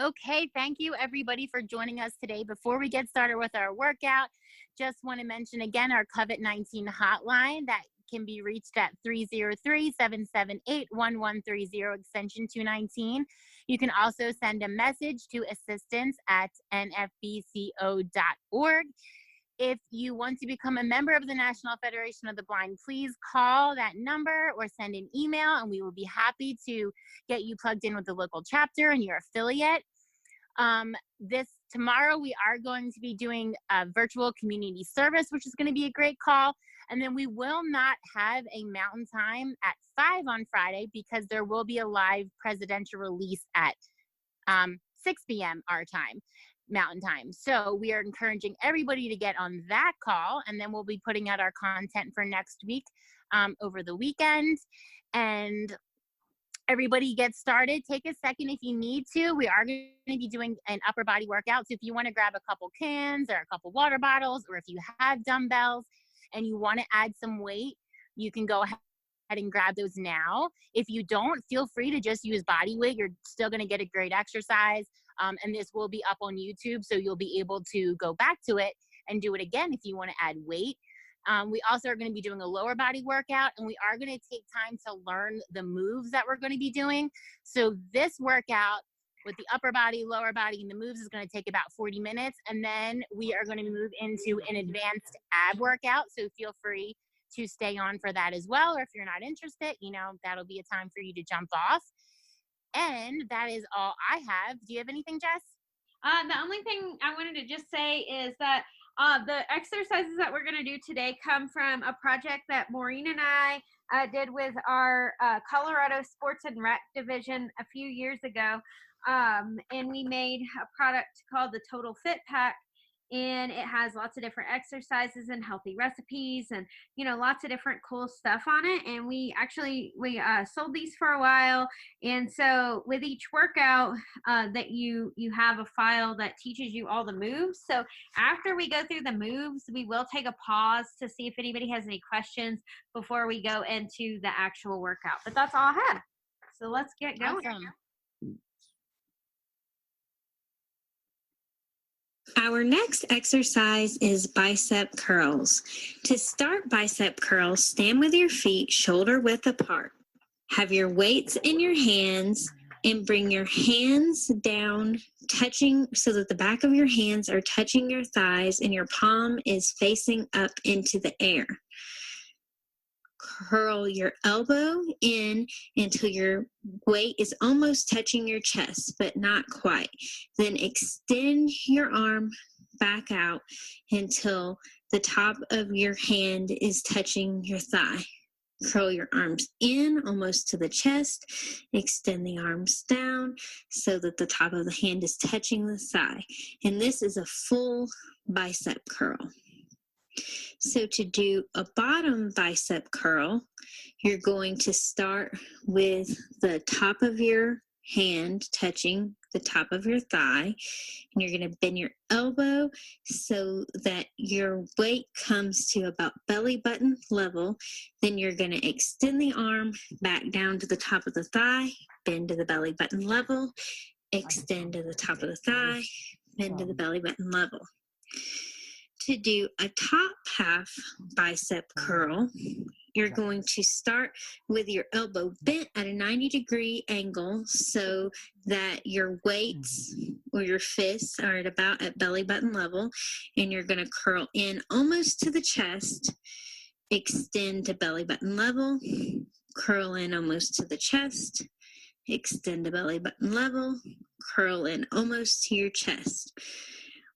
Okay, thank you everybody for joining us today. Before we get started with our workout, just want to mention again our COVID-19 hotline that can be reached at 303-778-1130 extension 219. You can also send a message to assistance@nfbco.org. If you want to become a member of the National Federation of the Blind, please call that number or send an email, and we will be happy to get you plugged in with the local chapter and your affiliate. Tomorrow we are going to be doing a virtual community service, which is going to be a great call. And then we will not have a mountain time at 5 on Friday because there will be a live presidential release at 6 p.m. our time, mountain time. So we are encouraging everybody to get on that call, and then we'll be putting out our content for next week over the weekend. And everybody get started. Take a second if you need to. We are going to be doing an upper body workout. So if you want to grab a couple cans or a couple water bottles, or if you have dumbbells and you want to add some weight, you can go ahead and grab those now. If you don't, feel free to just use body weight. You're still going to get a great exercise. And this will be up on YouTube, so you'll be able to go back to it and do it again if you want to add weight. We also are going to be doing a lower body workout, and we are going to take time to learn the moves that we're going to be doing. So this workout with the upper body, lower body, and the moves is going to take about 40 minutes. And then we are going to move into an advanced ab workout. So feel free to stay on for that as well. Or if you're not interested, that'll be a time for you to jump off. And that is all I have. Do you have anything, Jess? The only thing I wanted to just say is that the exercises that we're going to do today come from a project that Maureen and I did with our Colorado Sports and Rec division a few years ago. And we made a product called the Total Fit Pack. And it has lots of different exercises and healthy recipes and, lots of different cool stuff on it. And we sold these for a while. And so with each workout that you have a file that teaches you all the moves. So after we go through the moves, we will take a pause to see if anybody has any questions before we go into the actual workout. But that's all I have. So let's get going. Awesome. Our next exercise is bicep curls. To start bicep curls, stand with your feet shoulder width apart. Have your weights in your hands and bring your hands down, touching so that the back of your hands are touching your thighs and your palm is facing up into the air. Curl your elbow in until your weight is almost touching your chest, but not quite. Then extend your arm back out until the top of your hand is touching your thigh. Curl your arms in almost to the chest. Extend the arms down so that the top of the hand is touching the thigh. And this is a full bicep curl. So to do a bottom bicep curl, you're going to start with the top of your hand touching the top of your thigh, and you're going to bend your elbow so that your weight comes to about belly button level. Then you're going to extend the arm back down to the top of the thigh, bend to the belly button level, extend to the top of the thigh, bend to the belly button level. To do a top half bicep curl, you're going to start with your elbow bent at a 90-degree angle so that your weights or your fists are at belly button level, and you're going to curl in almost to the chest, extend to belly button level, curl in almost to the chest, extend to belly button level, curl in almost to your chest.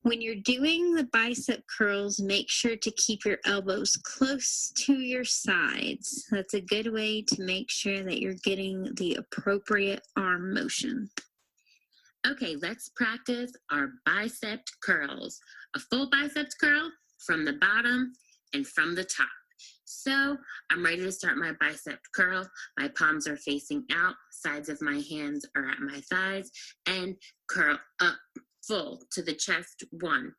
When you're doing the bicep curls, make sure to keep your elbows close to your sides. That's a good way to make sure that you're getting the appropriate arm motion. Okay, let's practice our bicep curls. A full biceps curl from the bottom and from the top. So I'm ready to start my bicep curl. My palms are facing out, sides of my hands are at my thighs, and curl up. Full to the chest, 1,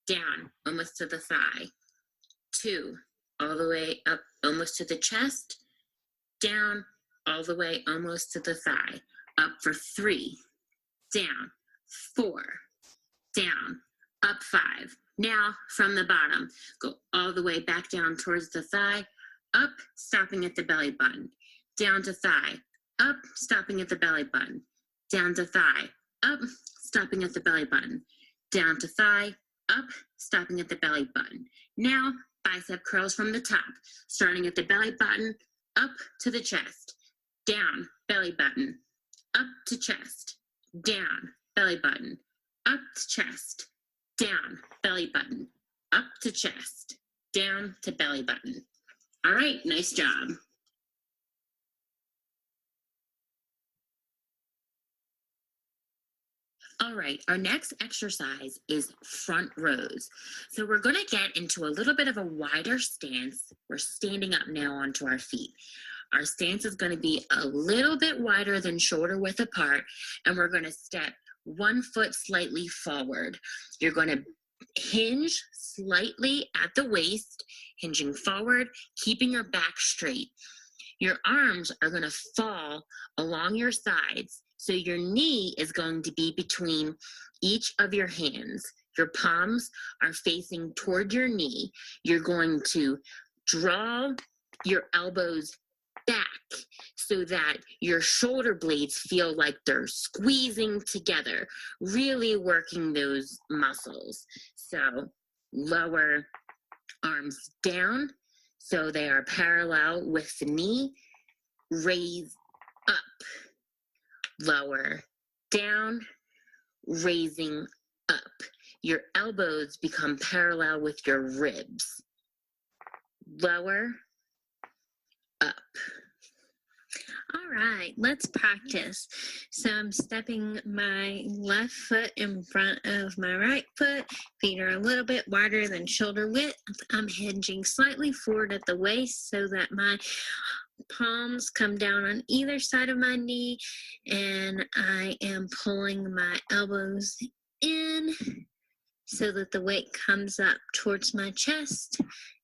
down, almost to the thigh, 2, all the way up, almost to the chest, down, all the way, almost to the thigh, up for 3, down, 4, down, up 5. Now from the bottom, go all the way back down towards the thigh, up, stopping at the belly button, down to thigh, up, stopping at the belly button, down to thigh, up, stopping at the belly button, down to thigh, up, stopping at the belly button. Now bicep curls from the top, starting at the belly button, up to the chest, down, belly button, up to chest, down, belly button, up to chest, down, belly button, up to chest, down to belly button. All right, nice job. All right, our next exercise is front rows. So we're going to get into a little bit of a wider stance. We're standing up now onto our feet. Our stance is going to be a little bit wider than shoulder width apart, and we're going to step 1 foot slightly forward. You're going to hinge slightly at the waist, hinging forward, keeping your back straight. Your arms are going to fall along your sides, so your knee is going to be between each of your hands. Your palms are facing toward your knee. You're going to draw your elbows back so that your shoulder blades feel like they're squeezing together, really working those muscles. So lower arms down so they are parallel with the knee. Raise up, lower down, raising up. Your elbows become parallel with your ribs. Lower, up. All right, let's practice. So I'm stepping my left foot in front of my right foot. Feet are a little bit wider than shoulder width. I'm hinging slightly forward at the waist so that my palms come down on either side of my knee, and I am pulling my elbows in so that the weight comes up towards my chest,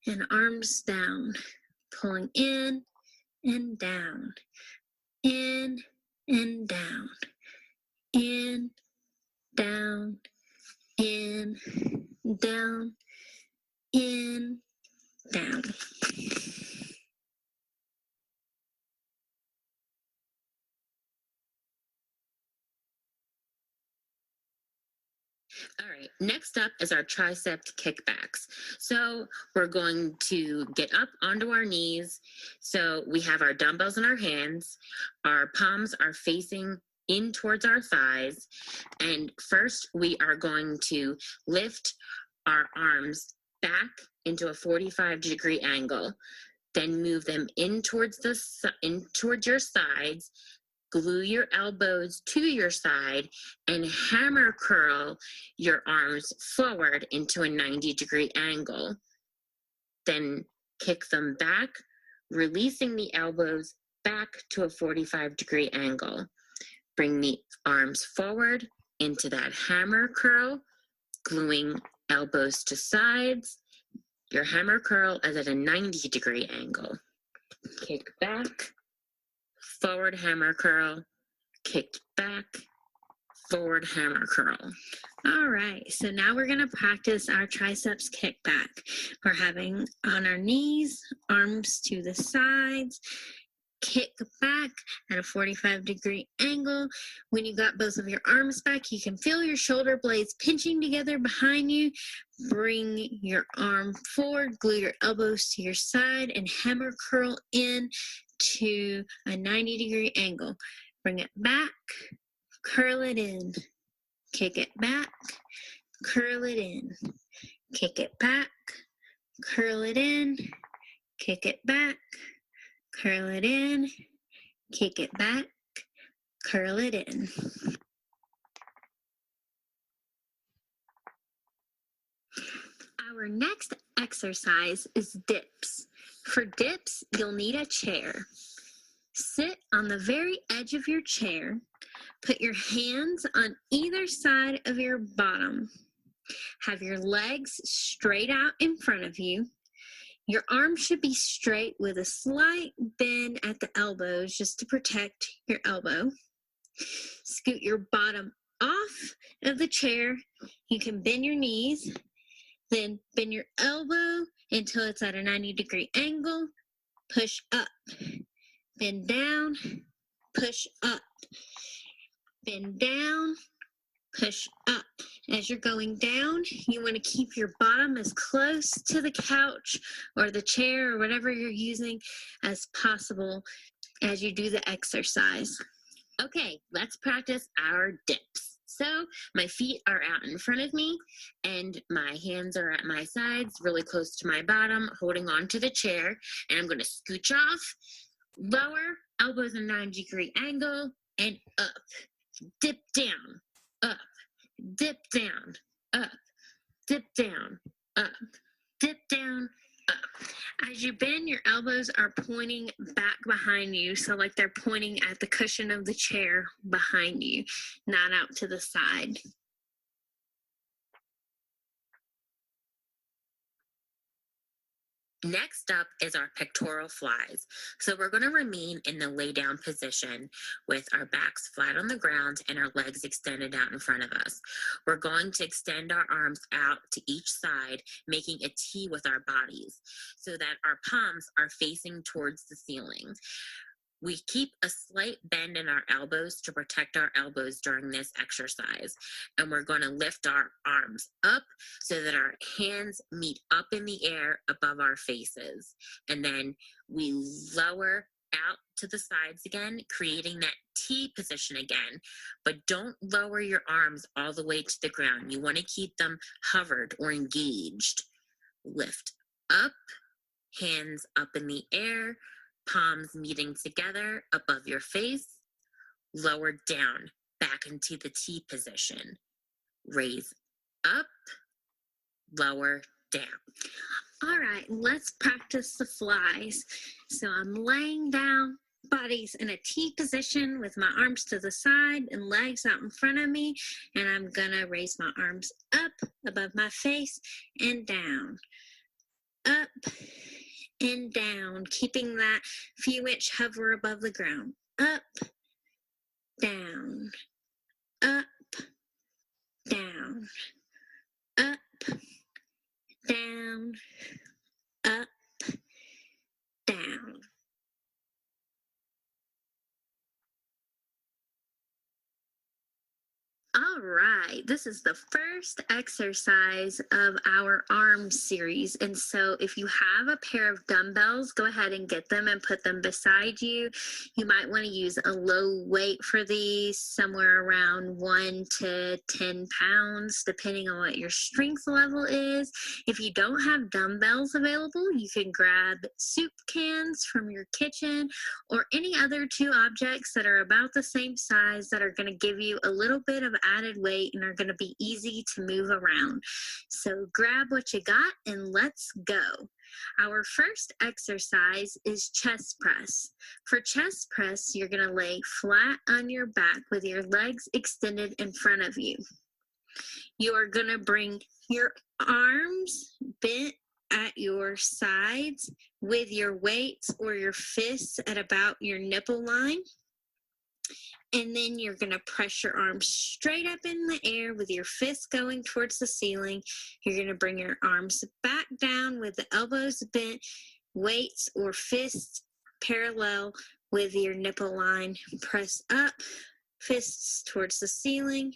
and arms down, pulling in and down, in and down, in, down, in, down, in, down. All right, next up is our Triceps Kickbacks. So we're going to get up onto our knees. So we have our dumbbells in our hands. Our palms are facing in towards our thighs. And first we are going to lift our arms back into a 45-degree angle. Then move them in towards your sides. Glue your elbows to your side and hammer curl your arms forward into a 90-degree angle. Then kick them back, releasing the elbows back to a 45-degree angle. Bring the arms forward into that hammer curl, gluing elbows to sides. Your hammer curl is at a 90-degree angle. Kick back. Forward hammer curl, kicked back, forward hammer curl. All right, so now we're going to practice our triceps kickback. We're having on our knees, arms to the sides, kick back at a 45-degree angle. When you got both of your arms back, you can feel your shoulder blades pinching together behind you. Bring your arm forward, glue your elbows to your side, and hammer curl in to a 90-degree angle. Bring it back, curl it in, kick it back, curl it in, kick it back, curl it in, kick it back, curl it in, kick it back, curl it in. Our next exercise is dips. For dips, you'll need a chair. Sit on the very edge of your chair. Put your hands on either side of your bottom. Have your legs straight out in front of you. Your arms should be straight with a slight bend at the elbows just to protect your elbow. Scoot your bottom off of the chair. You can bend your knees, then bend your elbow until it's at a 90-degree angle. Push up, bend down, push up, bend down, push up. As you're going down, you want to keep your bottom as close to the couch or the chair or whatever you're using as possible as you do the exercise. Okay, let's practice our dips. So my feet are out in front of me and my hands are at my sides, really close to my bottom, holding on to the chair. And I'm going to scooch off, lower, elbows in a 90-degree angle, and up. Dip down, up, dip down, up, dip down, up, dip down, up. As you bend, your elbows are pointing back behind you, so like they're pointing at the cushion of the chair behind you, not out to the side. Next up is our pectoral flies. So we're going to remain in the lay down position with our backs flat on the ground and our legs extended out in front of us. We're going to extend our arms out to each side, making a T with our bodies so that our palms are facing towards the ceiling. We keep a slight bend in our elbows to protect our elbows during this exercise. And we're going to lift our arms up so that our hands meet up in the air above our faces. And then we lower out to the sides again, creating that T position again. But don't lower your arms all the way to the ground. You want to keep them hovered or engaged. Lift up, hands up in the air, palms meeting together above your face, lower down, back into the T position. Raise up, lower down. All right, let's practice the flies. So I'm laying down, bodies in a T position with my arms to the side and legs out in front of me, and I'm gonna raise my arms up above my face and down, up and down, keeping that few inch hover above the ground. Up, down, up, down, up, down, up, down. All right, this is the first exercise of our arm series. And so if you have a pair of dumbbells, go ahead and get them and put them beside you. You might want to use a low weight for these, somewhere around 1 to 10 pounds, depending on what your strength level is. If you don't have dumbbells available, you can grab soup cans from your kitchen or any other two objects that are about the same size that are going to give you a little bit of added weight and are going to be easy to move around. So grab what you got and let's go. Our first exercise is chest press. For chest press, you're going to lay flat on your back with your legs extended in front of you. You are going to bring your arms bent at your sides with your weights or your fists at about your nipple line. And then you're going to press your arms straight up in the air with your fists going towards the ceiling. You're going to bring your arms back down with the elbows bent, weights or fists parallel with your nipple line. Press up, fists towards the ceiling.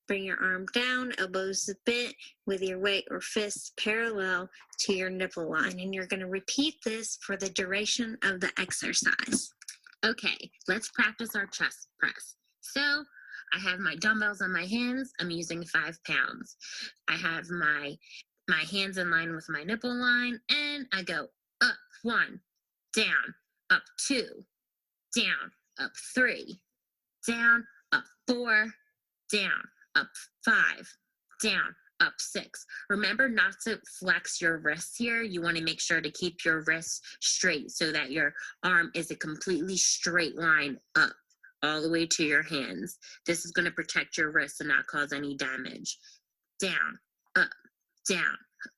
Bring your arm down, elbows bent with your weight or fists parallel to your nipple line. And you're going to repeat this for the duration of the exercise. Okay, let's practice our chest press. So I have my dumbbells on my hands. I'm using 5 pounds. I have my hands in line with my nipple line, and I go up 1, down, up 2, down, up 3, down, up 4, down, up 5, down, up 6. Remember not to flex your wrists here. You want to make sure to keep your wrists straight so that your arm is a completely straight line up all the way to your hands. This is going to protect your wrists and not cause any damage. Down, up, down,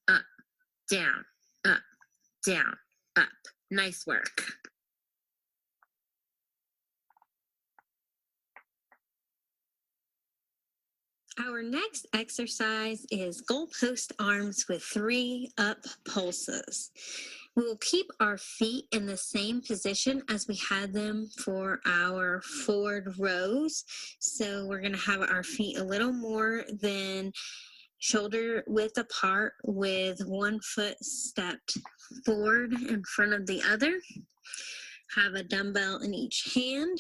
up, down, up, down, up. Nice work. Our next exercise is goalpost arms with 3 up pulses. We will keep our feet in the same position as we had them for our forward rows. So we're going to have our feet a little more than shoulder width apart with one foot stepped forward in front of the other. Have a dumbbell in each hand.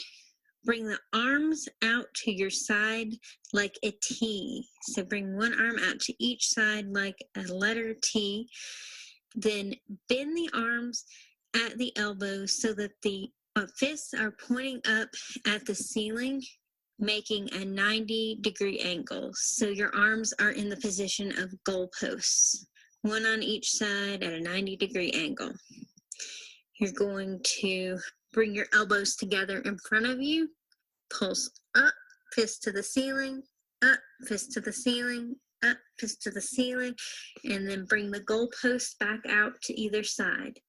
Bring the arms out to your side like a T. So bring one arm out to each side like a letter T. Then bend the arms at the elbows so that the fists are pointing up at the ceiling, making a 90-degree angle. So your arms are in the position of goalposts, one on each side at a 90-degree angle. You're going to bring your elbows together in front of you, pulse up, fist to the ceiling, up, fist to the ceiling, up, fist to the ceiling, and then bring the goalpost back out to either side.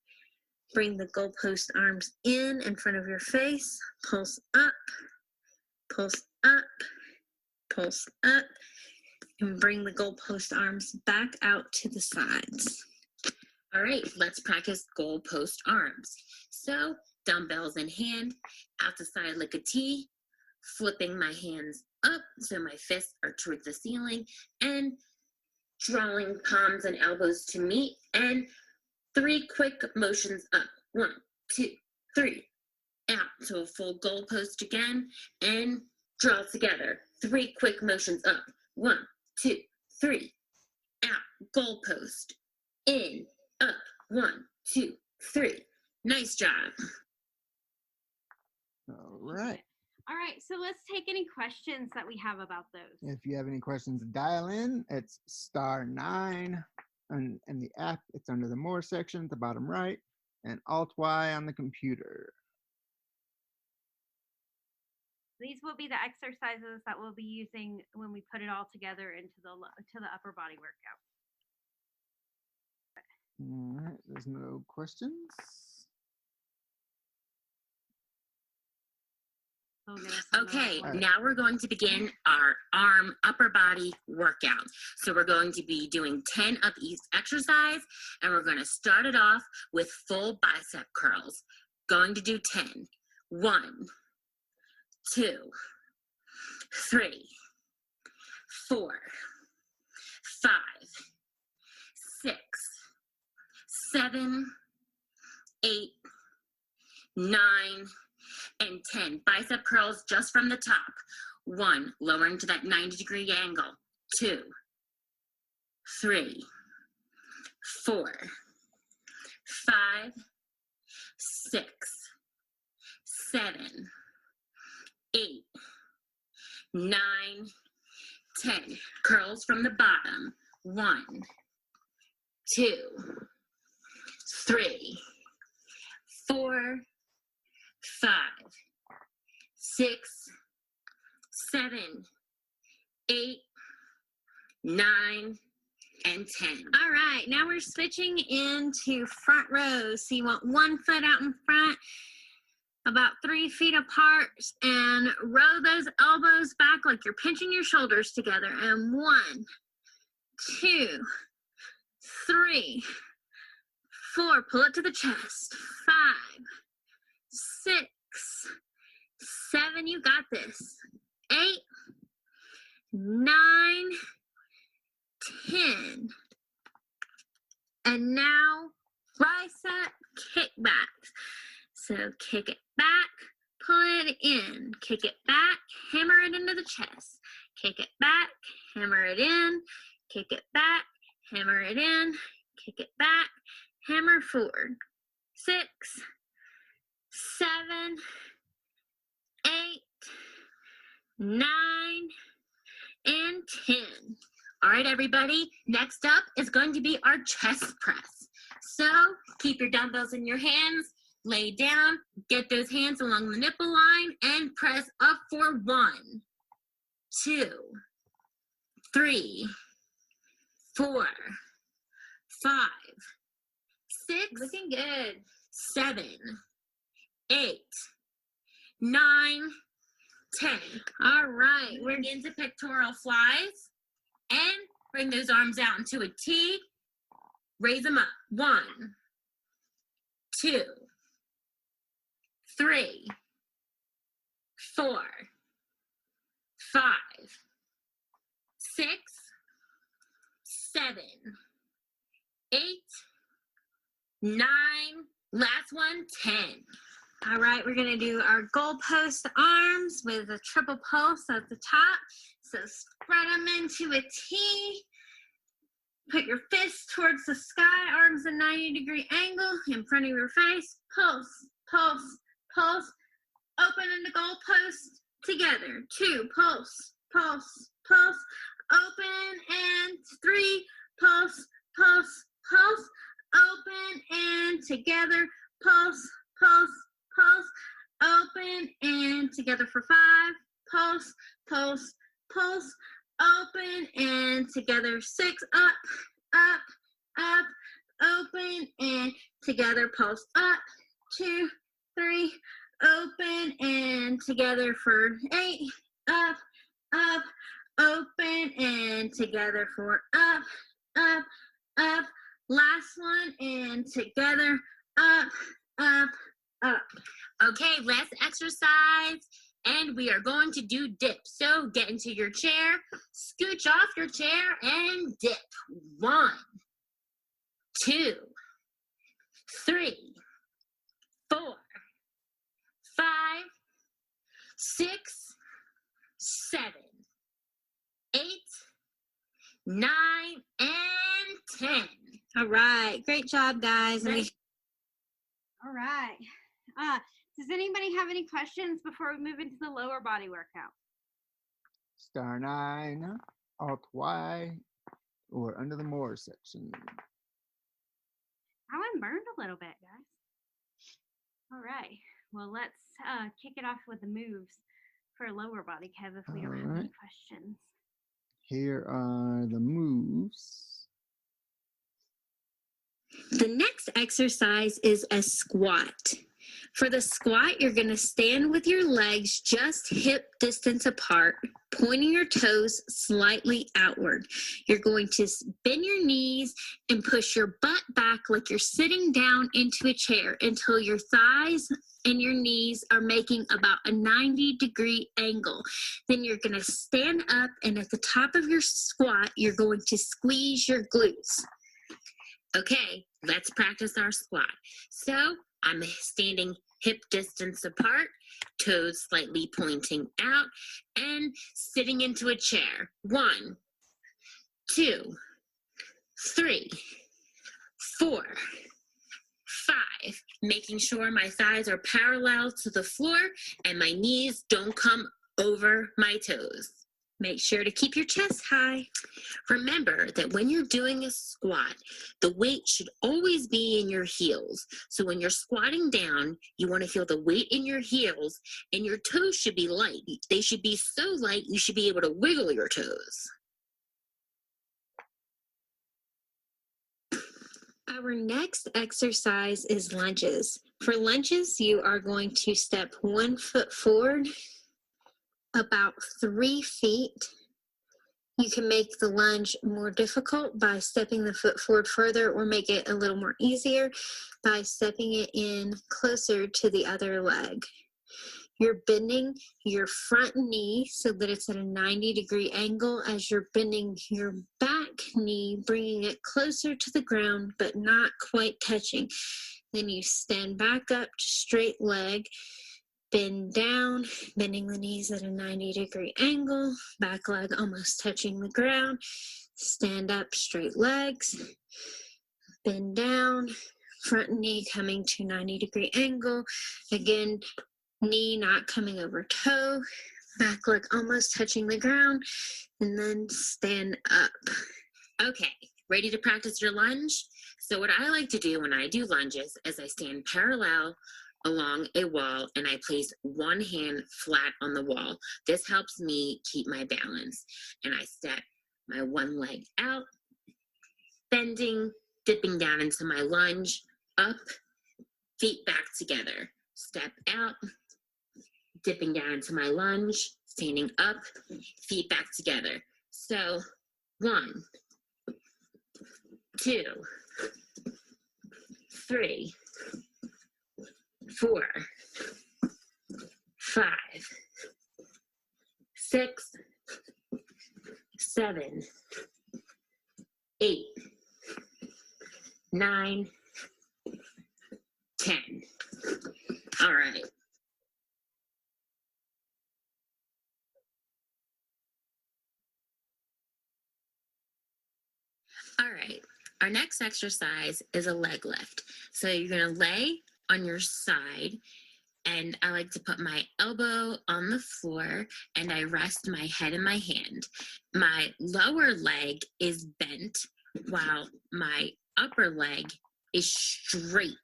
Bring the goalpost arms in front of your face, pulse up, pulse up, pulse up, and bring the goalpost arms back out to the sides. All right, let's practice goalpost arms. So, dumbbells in hand, out the side like a T, flipping my hands up so my fists are towards the ceiling, and drawing palms and elbows to meet, and 3 quick motions up. 1, 2, 3, out. So a full goalpost again, and draw together. 3 quick motions up. 1, 2, 3, out. Goalpost, in, up. 1, 2, 3. Nice job. All right. All right, so let's take any questions that we have about those. If you have any questions, dial in. It's *9 and in the app. It's under the More section at the bottom right, and Alt-Y on the computer. These will be the exercises that we'll be using when we put it all together into the upper body workout. All right, there's no questions. Okay, now we're going to begin our arm upper body workout. So we're going to be doing 10 of each exercise, and we're going to start it off with full bicep curls. Going to do 10. 1, 2, 3, 4, 5, 6, 7, 8, 9, and 10. Bicep curls just from the top. 1, lowering to that 90-degree angle. 2, 3, 4, 5, 6, 7, 8, 9, 10. Curls from the bottom. 1, 2, 3, 4, 5, 6, 7, 8, 9, and 10. All right, now we're switching into front rows. So you want one foot out in front, about 3 feet apart, and row those elbows back like you're pinching your shoulders together. And 1, 2, 3, 4, pull it to the chest. 5, 6, 7, you got this. 8, 9, 10. And now, tricep kickbacks. So kick it back, pull it in, kick it back, hammer it into the chest. Kick it back, hammer it in, kick it back, hammer it in, kick it back, hammer forward. 6, 7, 8, 9, and 10. All right, everybody. Next up is going to be our chest press. So keep your dumbbells in your hands, lay down, get those hands along the nipple line, and press up for 1, 2, 3, 4, 5, 6, Looking good. 7, 8, 9, 10. All right. We're into pectoral flies and bring those arms out into a T. Raise them up. 1, 2, 3, 4, 5, 6, 7, 8, 9. Last one, 10. All right, we're gonna do our goalpost arms with a triple pulse at the top. So spread them into a T. Put your fists towards the sky, arms at 90-degree angle in front of your face. Pulse, pulse, pulse. Open in the goalpost together. 2, pulse, pulse, pulse. Open and 3, pulse, pulse, pulse. Open and together. Pulse, pulse, pulse. Open and together for 5. Pulse, pulse, pulse. Open and together 6. Up, up, up. Open and together. Pulse up. 2, 3. Open and together for 8. Up, up. Open and together for up, up, up. Last one and together. Up, up, up. Okay, last exercise, and we are going to do dips. So get into your chair, scooch off your chair, and dip. 1, 2, 3, 4, 5, 6, 7, 8, 9, and 10. All right, great job, guys. All right. Does anybody have any questions before we move into the lower body workout? Star 9, Alt Y, or under the more section. I went burned a little bit, guys. All right. Well, let's kick it off with the moves for lower body, Kev, if we don't have any questions. Here are the moves. The next exercise is a squat. For the squat, you're going to stand with your legs just hip distance apart, pointing your toes slightly outward. You're going to bend your knees and push your butt back like you're sitting down into a chair until your thighs and your knees are making about a 90-degree angle. Then you're going to stand up, and at the top of your squat, you're going to squeeze your glutes. Okay, let's practice our squat. So I'm standing hip distance apart, toes slightly pointing out, and sitting into a chair. 1, 2, 3, 4, 5. Making sure my thighs are parallel to the floor and my knees don't come over my toes. Make sure to keep your chest high. Remember that when you're doing a squat, the weight should always be in your heels. So when you're squatting down, you want to feel the weight in your heels, and your toes should be light. They should be so light you should be able to wiggle your toes. Our next exercise is lunges. For lunges, you are going to step 1 foot forward, about 3 feet. You can make the lunge more difficult by stepping the foot forward further, or make it a little more easier by stepping it in closer to the other leg. You're bending your front knee so that it's at a 90-degree angle as you're bending your back knee, bringing it closer to the ground but not quite touching. Then you stand back up to straight leg, bend down, bending the knees at a 90-degree angle, back leg almost touching the ground. Stand up, straight legs, bend down, front knee coming to 90-degree angle. Again, knee not coming over toe, back leg almost touching the ground, and then stand up. Okay, ready to practice your lunge? So what I like to do when I do lunges is I stand parallel along a wall and I place one hand flat on the wall. This helps me keep my balance. And I step my one leg out, bending, dipping down into my lunge, up, feet back together. Step out, dipping down into my lunge, standing up, feet back together. So 1, 2, 3, 4, 5, 6, 7, 8, 9, 10. All right. All right. Our next exercise is a leg lift. So you're going to lay on your side, and I like to put my elbow on the floor and I rest my head in my hand. My lower leg is bent while my upper leg is straight.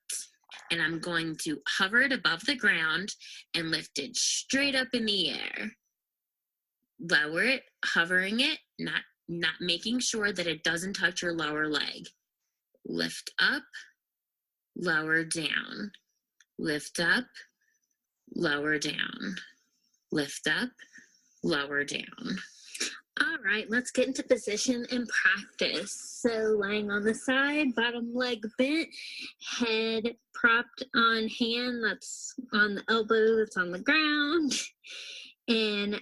And I'm going to hover it above the ground and lift it straight up in the air. Lower it, hovering it, not making sure that it doesn't touch your lower leg. Lift up, lower down. Lift up, lower down. Lift up, lower down. All right, let's get into position and practice. So laying on the side, bottom leg bent, head propped on hand that's on the elbow that's on the ground, and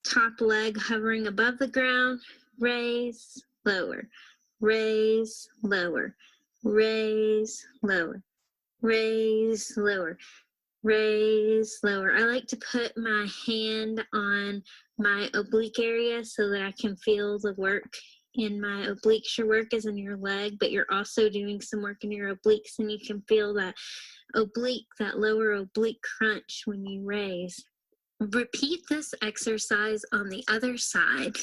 top leg hovering above the ground, raise, lower, raise, lower, raise, lower, raise, lower, raise, lower. I like to put my hand on my oblique area so that I can feel the work in my obliques. Your work is in your leg, but you're also doing some work in your obliques, and you can feel that oblique, that lower oblique crunch when you raise. Repeat this exercise on the other side.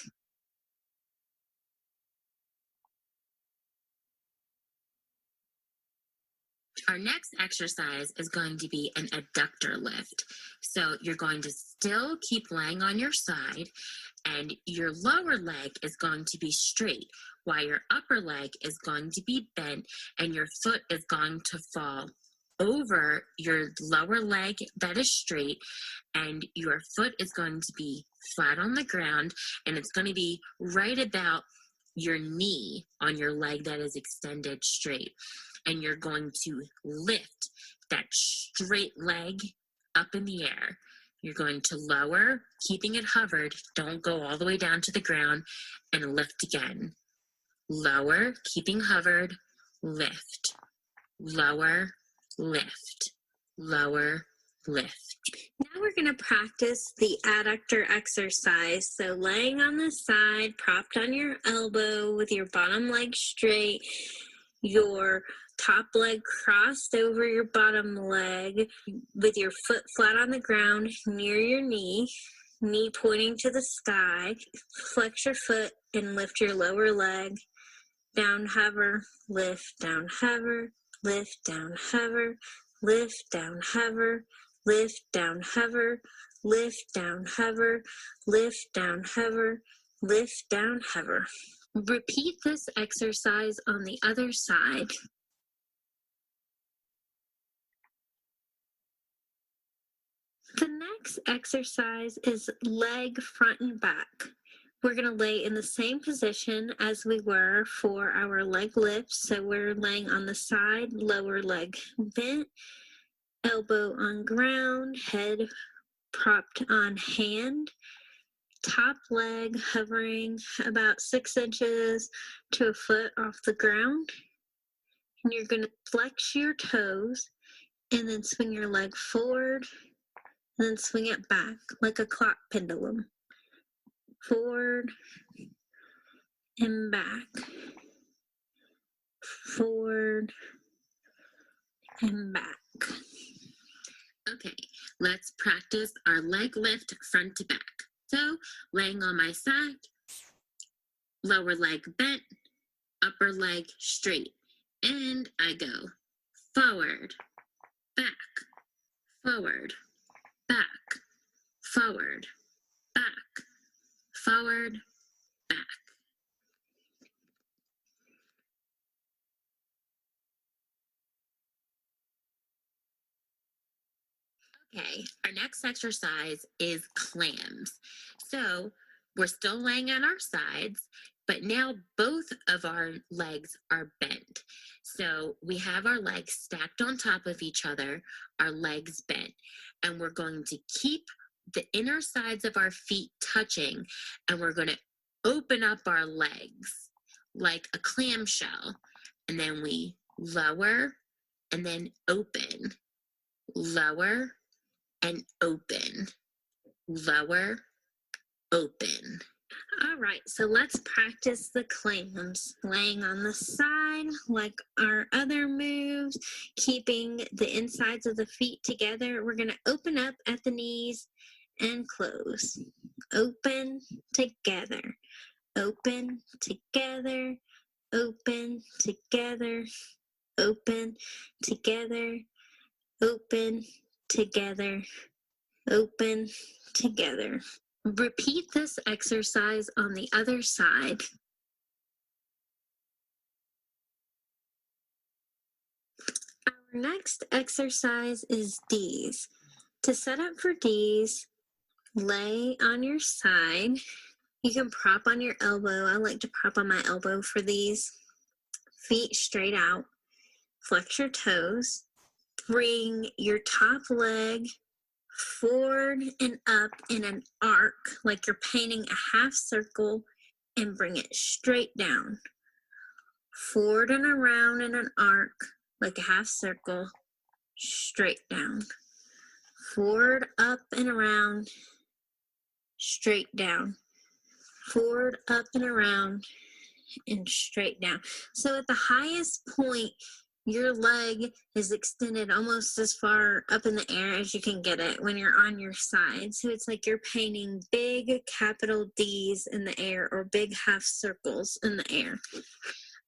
Our next exercise is going to be an adductor lift. So you're going to still keep laying on your side, and your lower leg is going to be straight while your upper leg is going to be bent, and your foot is going to fall over your lower leg that is straight, and your foot is going to be flat on the ground, and it's going to be right about your knee on your leg that is extended straight. And you're going to lift that straight leg up in the air. You're going to lower, keeping it hovered. Don't go all the way down to the ground, and lift again. Lower, keeping hovered, lift. Lower, lift. Lower, lift. Now we're going to practice the adductor exercise. So laying on the side, propped on your elbow with your bottom leg straight, your top leg crossed over your bottom leg with your foot flat on the ground near your knee pointing to the sky. Flex your foot and lift your lower leg. Down, hover, lift, down, hover, lift, down, hover, lift, down, hover, lift, down, hover, lift, down, hover, lift, down, hover, lift, down, hover. Repeat this exercise on the other side. The next exercise is leg front and back. We're going to lay in the same position as we were for our leg lifts. So we're laying on the side, lower leg bent, elbow on ground, head propped on hand, top leg hovering about 6 inches to a foot off the ground. And you're going to flex your toes and then swing your leg forward and then swing it back like a clock pendulum. Forward and back. Forward and back. Okay, let's practice our leg lift front to back. So, laying on my side, lower leg bent, upper leg straight. And I go forward, back, forward, back, forward, back, forward, back. Okay, our next exercise is clams. So we're still laying on our sides, but now both of our legs are bent. So we have our legs stacked on top of each other, our legs bent, and we're going to keep the inner sides of our feet touching, and we're going to open up our legs like a clamshell, and then we lower and then open, lower and open, lower, open. All right, so let's practice the clams. Laying on the side like our other moves, keeping the insides of the feet together. We're going to open up at the knees and close. Open together. Open together. Open together. Open together. Open together. Open together. Repeat this exercise on the other side. Our next exercise is D's. To set up for D's, lay on your side. You can prop on your elbow. I like to prop on my elbow for these. Feet straight out. Flex your toes. Bring your top leg forward and up in an arc, like you're painting a half circle, and bring it straight down. Forward and around in an arc, like a half circle, straight down. Forward, up and around, straight down. Forward, up and around, and straight down. So at the highest point, your leg is extended almost as far up in the air as you can get it when you're on your side. So it's like you're painting big capital D's in the air, or big half circles in the air.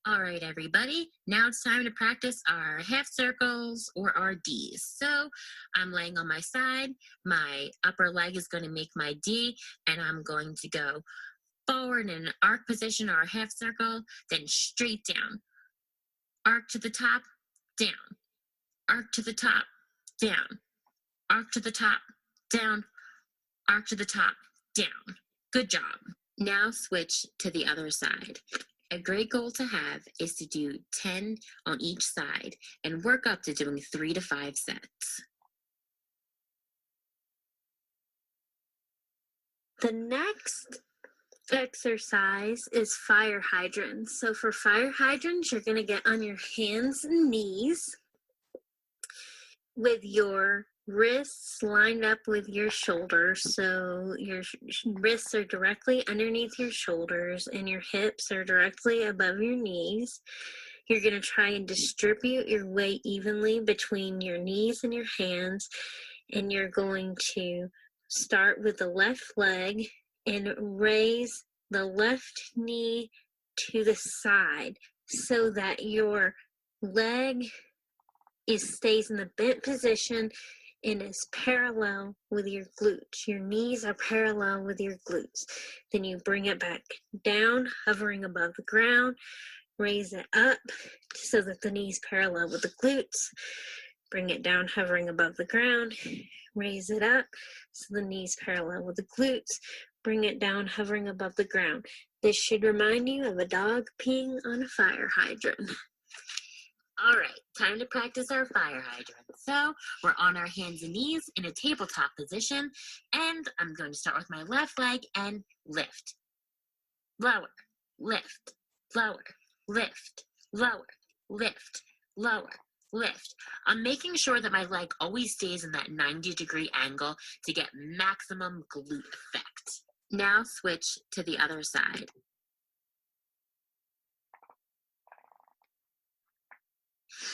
All right, everybody, now it's time to practice our half circles or our D's. So I'm laying on my side, my upper leg is going to make my D, and I'm going to go forward in an arc position or a half circle, then straight down. Arc to the top, down. Arc to the top, down. Arc to the top, down. Arc to the top, down. Good job. Now switch to the other side. A great goal to have is to do 10 on each side and work up to doing 3 to 5 sets. The next exercise is fire hydrants. So for fire hydrants, you're going to get on your hands and knees with your wrists lined up with your shoulders. So your wrists are directly underneath your shoulders and your hips are directly above your knees. You're going to try and distribute your weight evenly between your knees and your hands, and you're going to start with the left leg and raise the left knee to the side so that your leg stays in the bent position and is parallel with your glutes. Your knees are parallel with your glutes. Then you bring it back down, hovering above the ground. Raise it up so that the knees parallel with the glutes. Bring it down, hovering above the ground. Raise it up so the knees parallel with the glutes. Bring it down, hovering above the ground. This should remind you of a dog peeing on a fire hydrant. All right, time to practice our fire hydrant. So we're on our hands and knees in a tabletop position, and I'm going to start with my left leg and lift. Lower, lift, lower, lift, lower, lift, lower, lift. I'm making sure that my leg always stays in that 90-degree angle to get maximum glute effect. Now switch to the other side.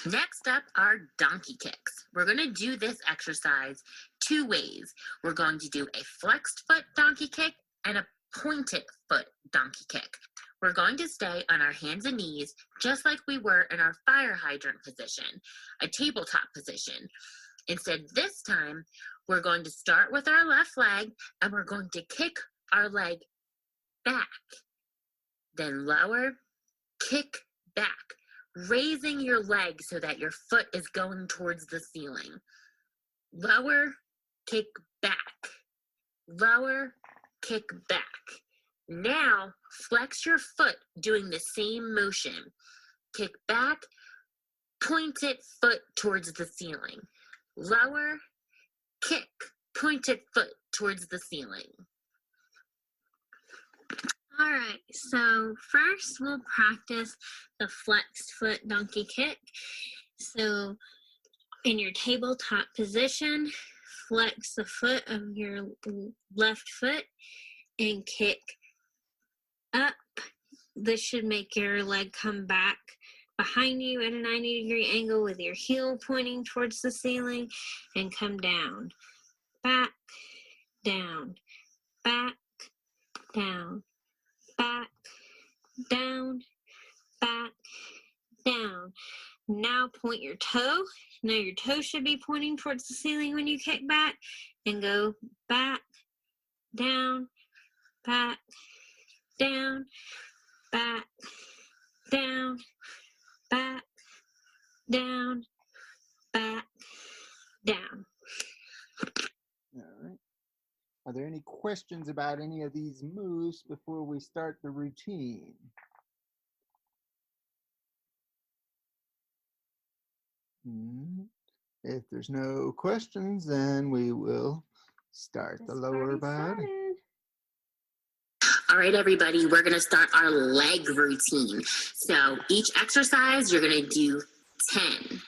Next up are donkey kicks. We're going to do this exercise 2 ways. We're going to do a flexed foot donkey kick and a pointed foot donkey kick. We're going to stay on our hands and knees just like we were in our fire hydrant position, a tabletop position. Instead, this time, we're going to start with our left leg and we're going to kick our leg back. Then lower, kick back, raising your leg so that your foot is going towards the ceiling. Lower, kick back. Lower, kick back. Now, flex your foot doing the same motion. Kick back, pointed foot towards the ceiling. Lower, kick, pointed foot towards the ceiling. All right, so first we'll practice the flexed foot donkey kick. So in your tabletop position, flex the foot of your left foot and kick up. This should make your leg come back behind you at a 90-degree angle with your heel pointing towards the ceiling, and come down, back, down, back, down, back, down, back, down. Now point your toe. Now your toe should be pointing towards the ceiling when you kick back, and go back, down, back, down, back, down, back, down, back, down. All right. Are there any questions about any of these moves before we start the routine? If there's no questions, then we will start the lower body. All right, everybody, we're gonna start our leg routine. So each exercise, you're gonna do 10.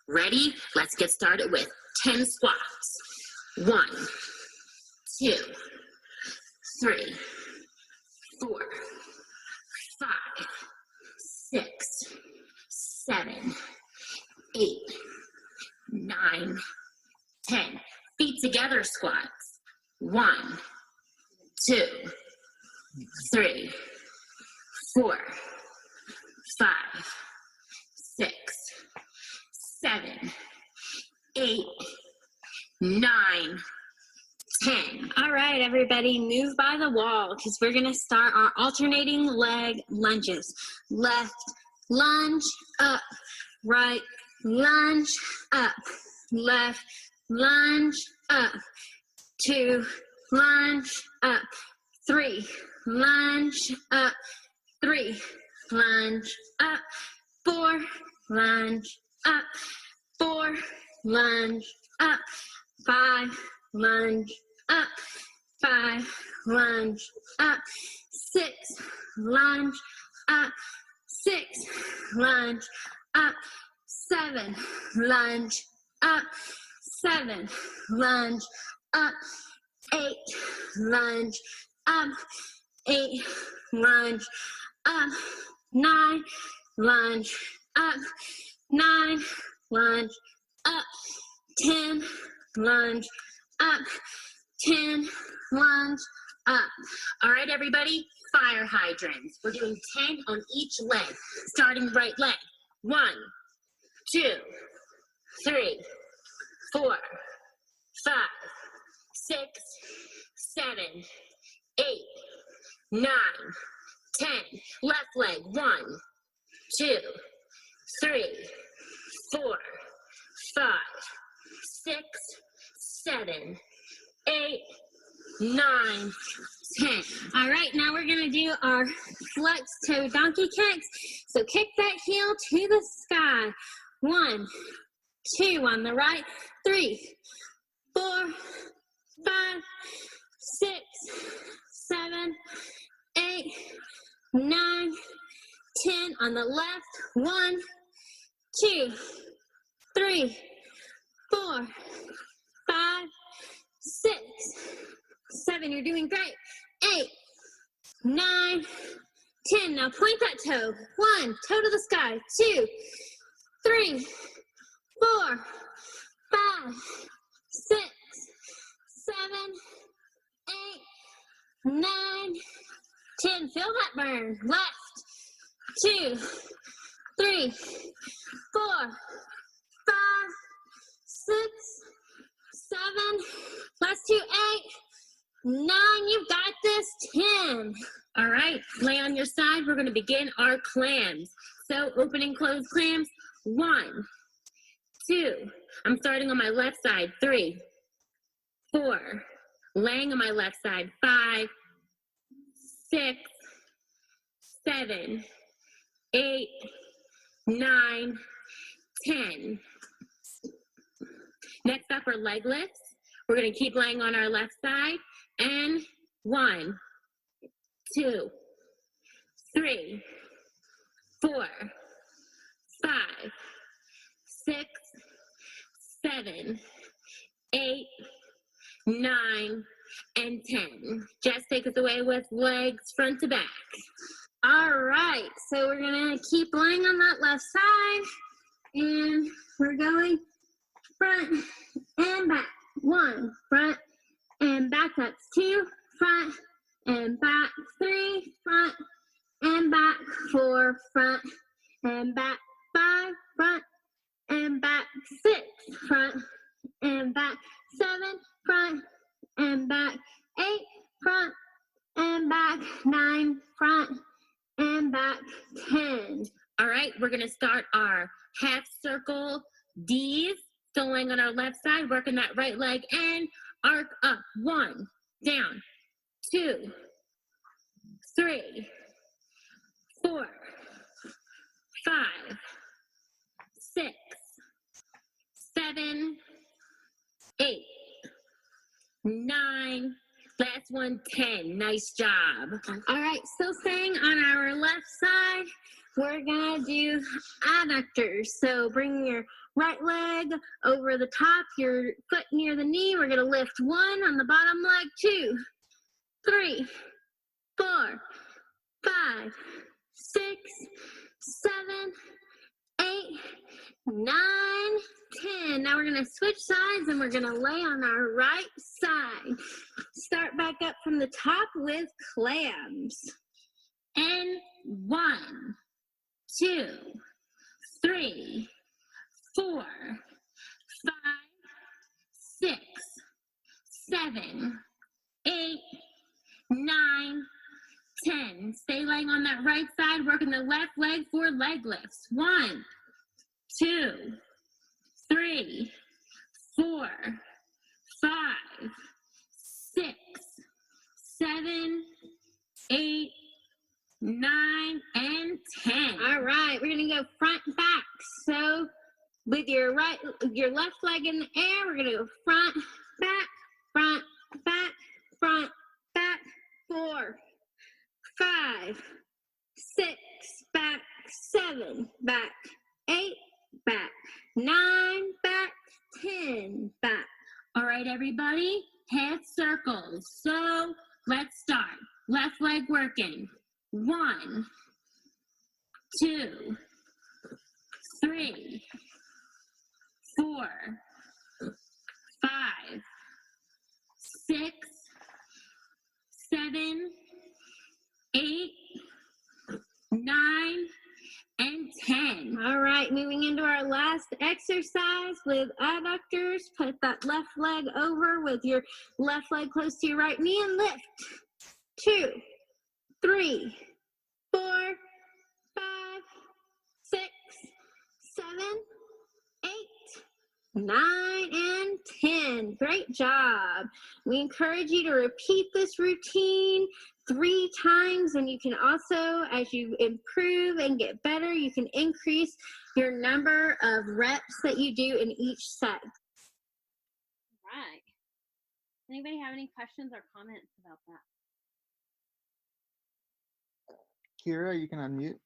Ready? Let's get started with 10 squats. 1, 2, 3, 4, 5, 6, 7, 8, 9, 10. Feet together squats. 1, 2, 3, 4, 5, 6, 7, 8, 9, 10. All right, everybody, move by the wall because we're going to start our alternating leg lunges. Left lunge, up, right lunge, up, left lunge, up, 2, lunge, up, 3, lunge, up, 3, lunge, up, 4, lunge, up, 4, lunge, up, 5, lunge, up, 5, lunge, up, 6, lunge, up, 6, lunge, up, 7, lunge, up, 7, lunge, up, 8, lunge, up, 8, lunge, up, 9, lunge, up, 9, lunge, up, 10, lunge, up, 10, lunge, up. All right, everybody, fire hydrants. We're doing 10 on each leg, starting right leg. 1, 2, 3, 4, 5, 6, 7, 8, 9, 10. Left leg. 1, 2, 3, 4, 5, 6, 7, 8, 9, 10. All right, now we're going to do our flex toe donkey kicks. So kick that heel to the sky. 1, 2 on the right, 3, 4, 5, 6, 7, 8, 9, 10 on the left. 1, 2, 3, 4, 5, 6, 7. You're doing great. 8, 9, 10. Now point that toe. 1, toe to the sky. 2, 3, 4, 5, 6, 7, 8, 9, 10. Feel that burn. Left. 2, 3, 4, 5, 6, 7. Let's do 8, 9. You've got this. 10. All right, lay on your side. We're going to begin our clams. So open and close clams. 1, 2. I'm starting on my left side. 3, 4. Laying on my left side. 5, 6, 7, 8, 9, 10. Next up are leg lifts. We're going to keep laying on our left side. And 1, 2, 3, 4, 5, 6, 7, 8, 9, and 10. Jess, take us away with legs front to back. All right, so we're gonna keep laying on that left side, and we're going front and back. 1, front and back. That's 2, front and back. 3, front and back. 4, front and back. 5, front and back. 6, front and back. 7, front and back. 8, front and back. 9, front and back. 10. All right, we're gonna start our half circle D's. Still laying on our left side, working that right leg and arc up. 1, down, 2, 3, 4, 5, 6, 7, 8, 9. Last one, 10. Nice job. All right, still staying on our left side, we're gonna do adductors. So bring your right leg over the top, your foot near the knee. We're gonna lift 1 on the bottom leg, 2, 3, 4, 5, 6, 7, 8, 9, 10. Now we're gonna switch sides and we're gonna lay on our right side. Start back up from the top with clams. And 1, 2, 3, 4, 5, 6, 7, 8, 9, 10. Stay laying on that right side, working the left leg for leg lifts. 1, 2, 3, 4, 5, 6, 7, 8, 9, and 10. All right, we're gonna go front back. So with your left leg in the air, we're gonna go front, back, front, back, front, back. 4, 5, 6, back, 7, back, 8, back, 9, back, 10, back. All right, everybody, half circles. So let's start. Left leg working. 1, 2, 3, 4, 5, 6, 7, 8, 9, and 10. All right, moving into our last exercise with adductors. Put that left leg over with your left leg close to your right knee and lift. 2, 3, 4, 5, 6, 7, 8, 9, and 10. Great job. We encourage you to repeat this routine 3 times, and you can also, as you improve and get better, you can increase your number of reps that you do in each set. Right. Anybody have any questions or comments about that? Kira, you can unmute.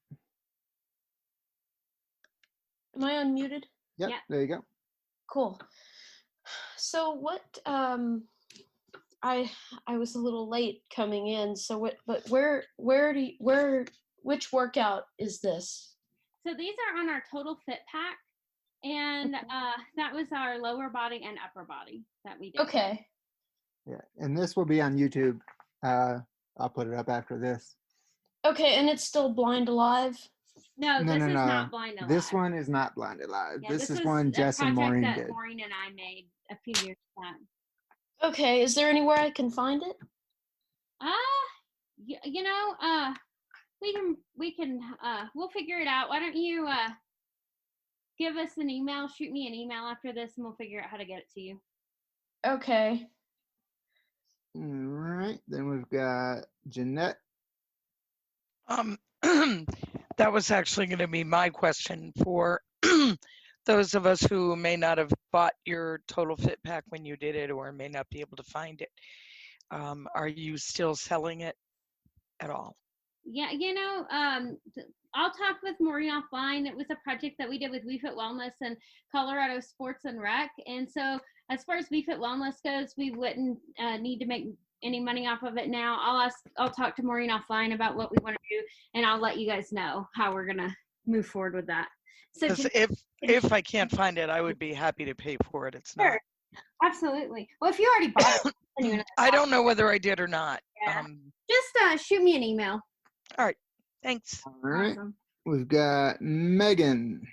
Am I unmuted? Yep, Yeah. there you go. Cool. So what I was a little late coming in, so which workout is this? So these are on our Total Fit Pack, and that was our lower body and upper body that we did. Okay. Yeah, and this will be on YouTube. I'll put it up after this. Okay, and it's still Blind Alive? No, this is not Blind Alive. This one is not Blinded Live. Yeah, this is one Jess and Maureen did. Maureen and I made a few years back. Okay, is there anywhere I can find it? We'll figure it out. Why don't you give us an email, shoot me an email after this, and we'll figure out how to get it to you. Okay. All right. Then we've got Jeanette. That was actually going to be my question for those of us who may not have bought your Total Fit Pack when you did it or may not be able to find it. Are you still selling it at all? Yeah, I'll talk with Maureen offline. It was a project that we did with WeFit Wellness and Colorado Sports and Rec. And so as far as WeFit Wellness goes, we wouldn't need to make any money off of it now. I'll talk to Maureen offline about what we want to do, and I'll let you guys know how we're gonna move forward with that. So if I can't find it, I would be happy to pay for it. It's sure, not. Absolutely. Well, if you already bought it, I don't know whether I did or not. Yeah. Just shoot me an email. All right. Thanks. All right. Awesome. We've got Megan.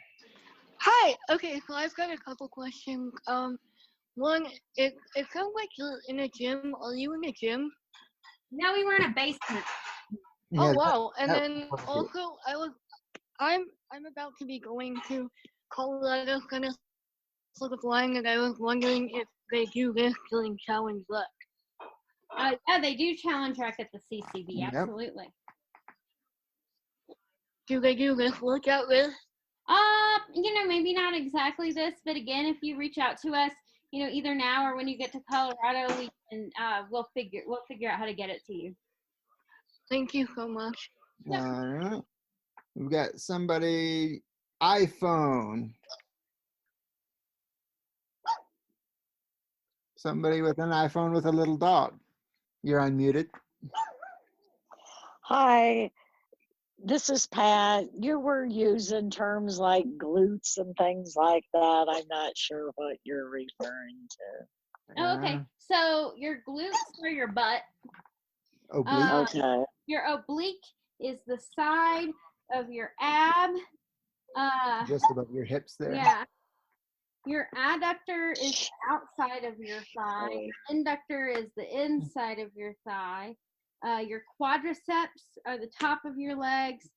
Hi. Okay, so I've got a couple questions. One, it sounds like you're in a gym. Are you in a gym? No, we were in a basement. Yeah, Oh wow! And that then was also, I'm about to be going to Colorado Center for the Blind, and I was wondering if they do this during Challenge Rec. Yeah, they do challenge rec at the CCB. Yep. Absolutely. Do they do this workout list? Maybe not exactly this, but again, if you reach out to us, either now or when you get to Colorado, we can we'll figure out how to get it to you. Thank you so much. All right. We've got somebody iPhone. Somebody with an iPhone with a little dog. You're unmuted. Hi, this is Pat. You were using terms like glutes and things like that. I'm not sure what you're referring to. Oh, okay. So your glutes are your butt. Oblique. Okay. Your oblique is the side of your ab. Just above your hips there. Yeah. Your adductor is the outside of your thigh. Inductor is the inside of your thigh. Your quadriceps are the top of your legs.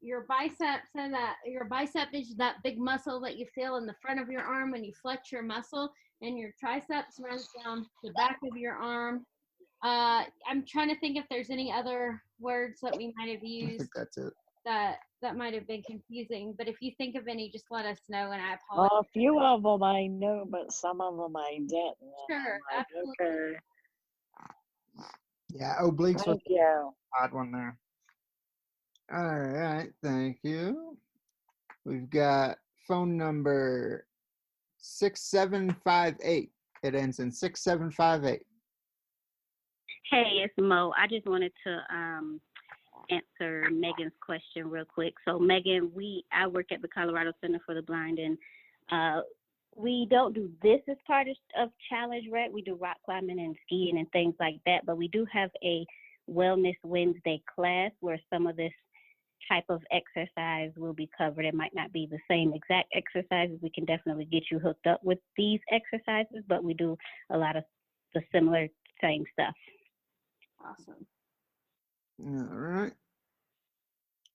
Your biceps and your bicep is that big muscle that you feel in the front of your arm when you flex your muscle, and your triceps runs down the back of your arm. I'm trying to think if there's any other words that we might have I used think that's it. that might have been confusing. But if you think of any, just let us know, and I apologize. Well, a few of them I knew, but some of them I didn't. Sure, Like, absolutely. okay. Yeah, obliques was Thank you. odd one there. All right, thank you. We've got phone number 6758. It ends in 6758. Hey, it's Mo. I just wanted to answer Megan's question real quick. So Megan, I work at the Colorado Center for the Blind, and we don't do this as part of Challenge Rec. We do rock climbing and skiing and things like that, but we do have a Wellness Wednesday class where some of this type of exercise will be covered. It might not be the same exact exercises. We can definitely get you hooked up with these exercises, but we do a lot of the similar same stuff. Awesome. All right.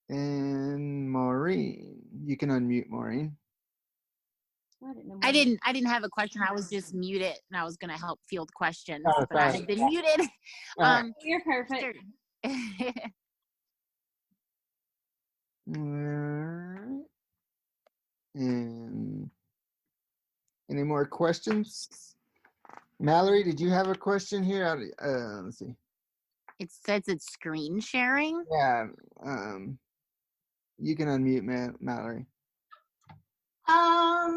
And Maureen, you can unmute Maureen. I didn't have a question. I was just muted, and I was going to help field questions, Oh, but I had been muted. You're perfect. All right. And any more questions? Mallory, did you have a question here? Let's see. It says it's screen sharing. Yeah. You can unmute Mallory. I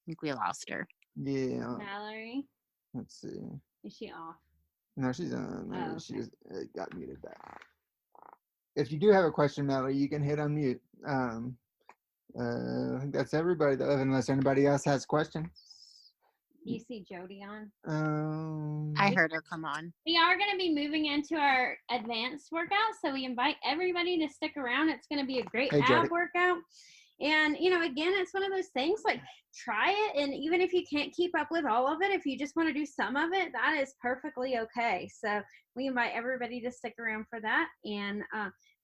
think we lost her. Yeah. Mallory, Let's see. is she off? No, she's on. Oh, okay. She just got muted back. If you do have a question, Mallory, you can hit unmute. I think that's everybody, though, unless anybody else has questions. Do you see Jody on? I heard her come on. We are going to be moving into our advanced workout, so we invite everybody to stick around. It's going to be a great Hey, Jody. ab workout. And, you know, again, it's one of those things, like, try it. And even if you can't keep up with all of it, if you just want to do some of it, that is perfectly okay. So we invite everybody to stick around for that. And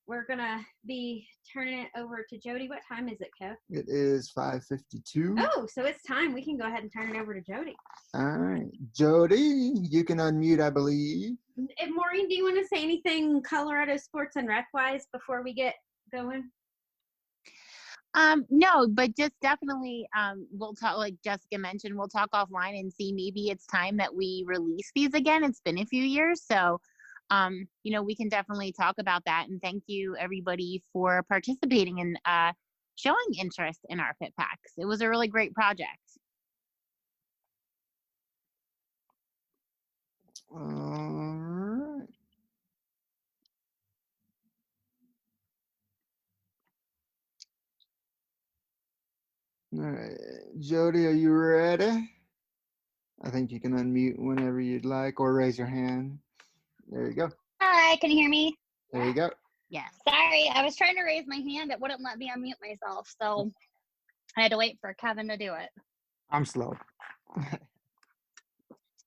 we're going to be turning it over to Jody. What time is it, Kev? It is 5:52. Oh, so it's time. We can go ahead and turn it over to Jody. All right. Jody, you can unmute, I believe. And Maureen, do you want to say anything Colorado sports and rec wise before we get going? No, but just definitely, we'll talk, like Jessica mentioned, we'll talk offline and see maybe it's time that we release these again. It's been a few years. So, you know, we can definitely talk about that. And thank you everybody for participating and showing interest in our fit packs. It was a really great project. All right. All right. Jody, are you ready? I think you can unmute whenever you'd like or raise your hand. There you go. Hi, can you hear me? There you go. Yes. Sorry, I was trying to raise my hand. It wouldn't let me unmute myself, so I had to wait for Kevin to do it. I'm slow.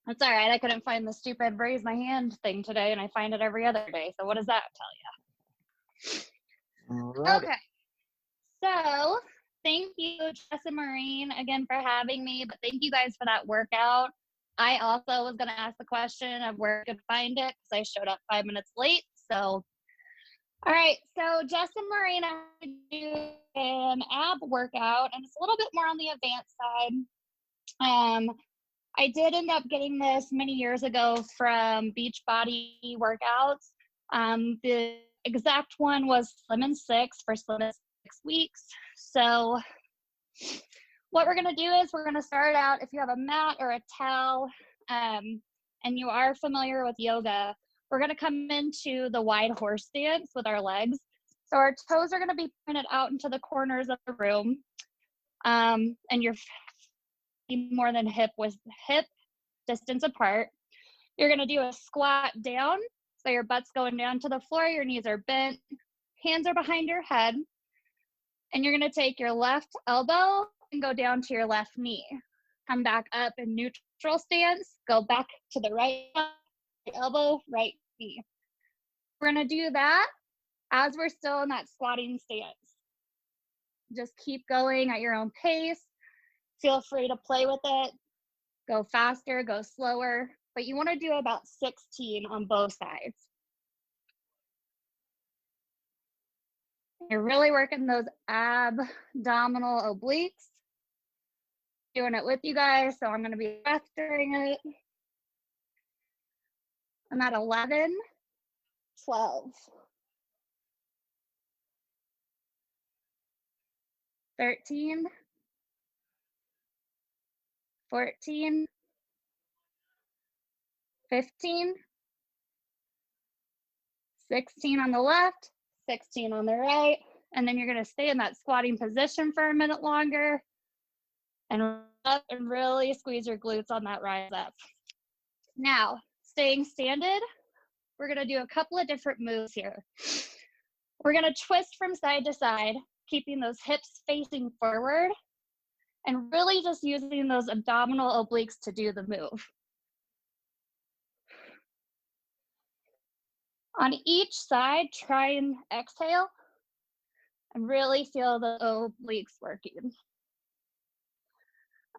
That's all right. I couldn't find the stupid raise my hand thing today, and I find it every other day. So what does that tell you? All right. Okay. So thank you, Jess and Maureen, again for having me. But thank you guys for that workout. I also was going to ask the question of where I could find it because I showed up 5 minutes late. So, all right. So Jess and Maureen, I'm going to do an ab workout, and it's a little bit more on the advanced side. I did end up getting this many years ago from Beachbody Workouts. The exact one was Slim and 6 for Slim and 6 weeks. So what we're going to do is we're going to start out, if you have a mat or a towel, and you are familiar with yoga, we're going to come into the wide horse stance with our legs. So our toes are going to be pointed out into the corners of the room, and your feet more than hip distance apart. You're going to do a squat down, so your butt's going down to the floor, your knees are bent, hands are behind your head, and you're going to take your left elbow and go down to your left knee. Come back up in neutral stance, go back to the right elbow, right knee. We're going to do that as we're still in that squatting stance. Just keep going at your own pace. Feel free to play with it. Go faster, go slower, but you want to do about 16 on both sides. You're really working those abdominal obliques. Doing it with you guys, so I'm going to be breath during it. I'm at 11, 12, 13, 14, 15, 16 on the left, 16 on the right, and then you're going to stay in that squatting position for a minute longer and up and really squeeze your glutes on that rise up. Now, staying standing, we're going to do a couple of different moves here. We're going to twist from side to side, keeping those hips facing forward and really just using those abdominal obliques to do the move. On each side, try and exhale and really feel the obliques working.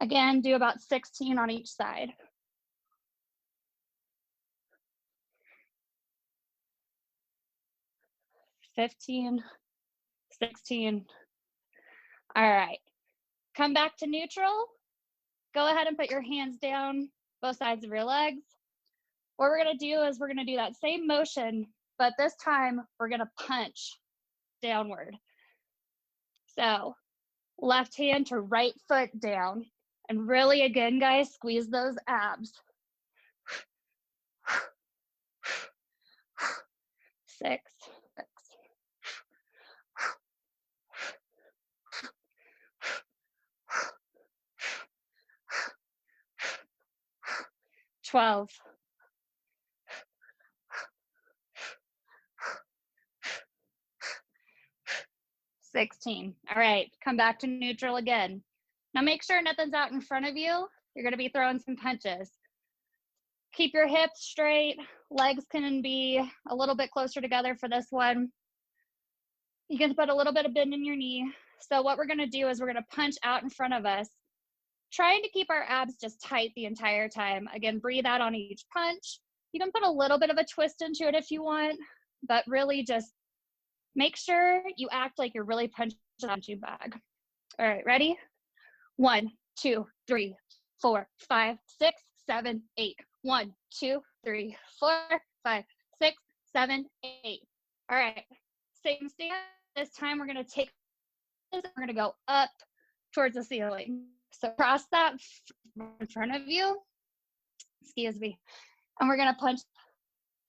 Again, do about 16 on each side. $15, $16. All right, come back to neutral. Go ahead and put your hands down both sides of your legs. What we're gonna do is we're gonna do that same motion, but this time we're gonna punch downward. So left hand to right foot down. And really, again, guys, squeeze those abs. 6, 12, 16, 16. All right, come back to neutral again. Now make sure nothing's out in front of you. You're gonna be throwing some punches. Keep your hips straight. Legs can be a little bit closer together for this one. You can put a little bit of bend in your knee. So what we're gonna do is we're gonna punch out in front of us, trying to keep our abs just tight the entire time. Again, breathe out on each punch. You can put a little bit of a twist into it if you want, but really just make sure you act like you're really punching a punching bag. All right, ready? 1, 2, 3, 4, 5, 6, 7, 8. 1, 2, 3, 4, 5, 6, 7, 8. All right, same stance. This time we're gonna take this, we're gonna go up towards the ceiling. So cross that in front of you, excuse me, and we're gonna punch.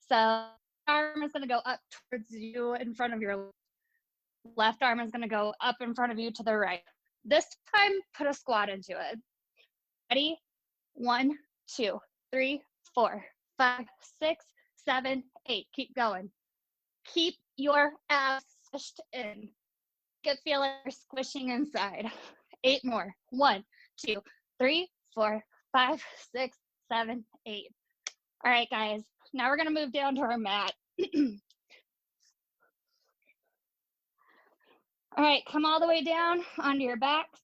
So arm is gonna go up towards you in front of your left arm is gonna go up in front of you to the right. This time, put a squat into it. Ready? 1, 2, 3, 4, 5, 6, 7, 8. Keep going. Keep your abs squished in. Good feel like you're squishing inside. 8 more. 1, 2, 3, 4, 5, 6, 7, 8. All right, guys. Now we're gonna move down to our mat. All right, come all the way down onto your backs.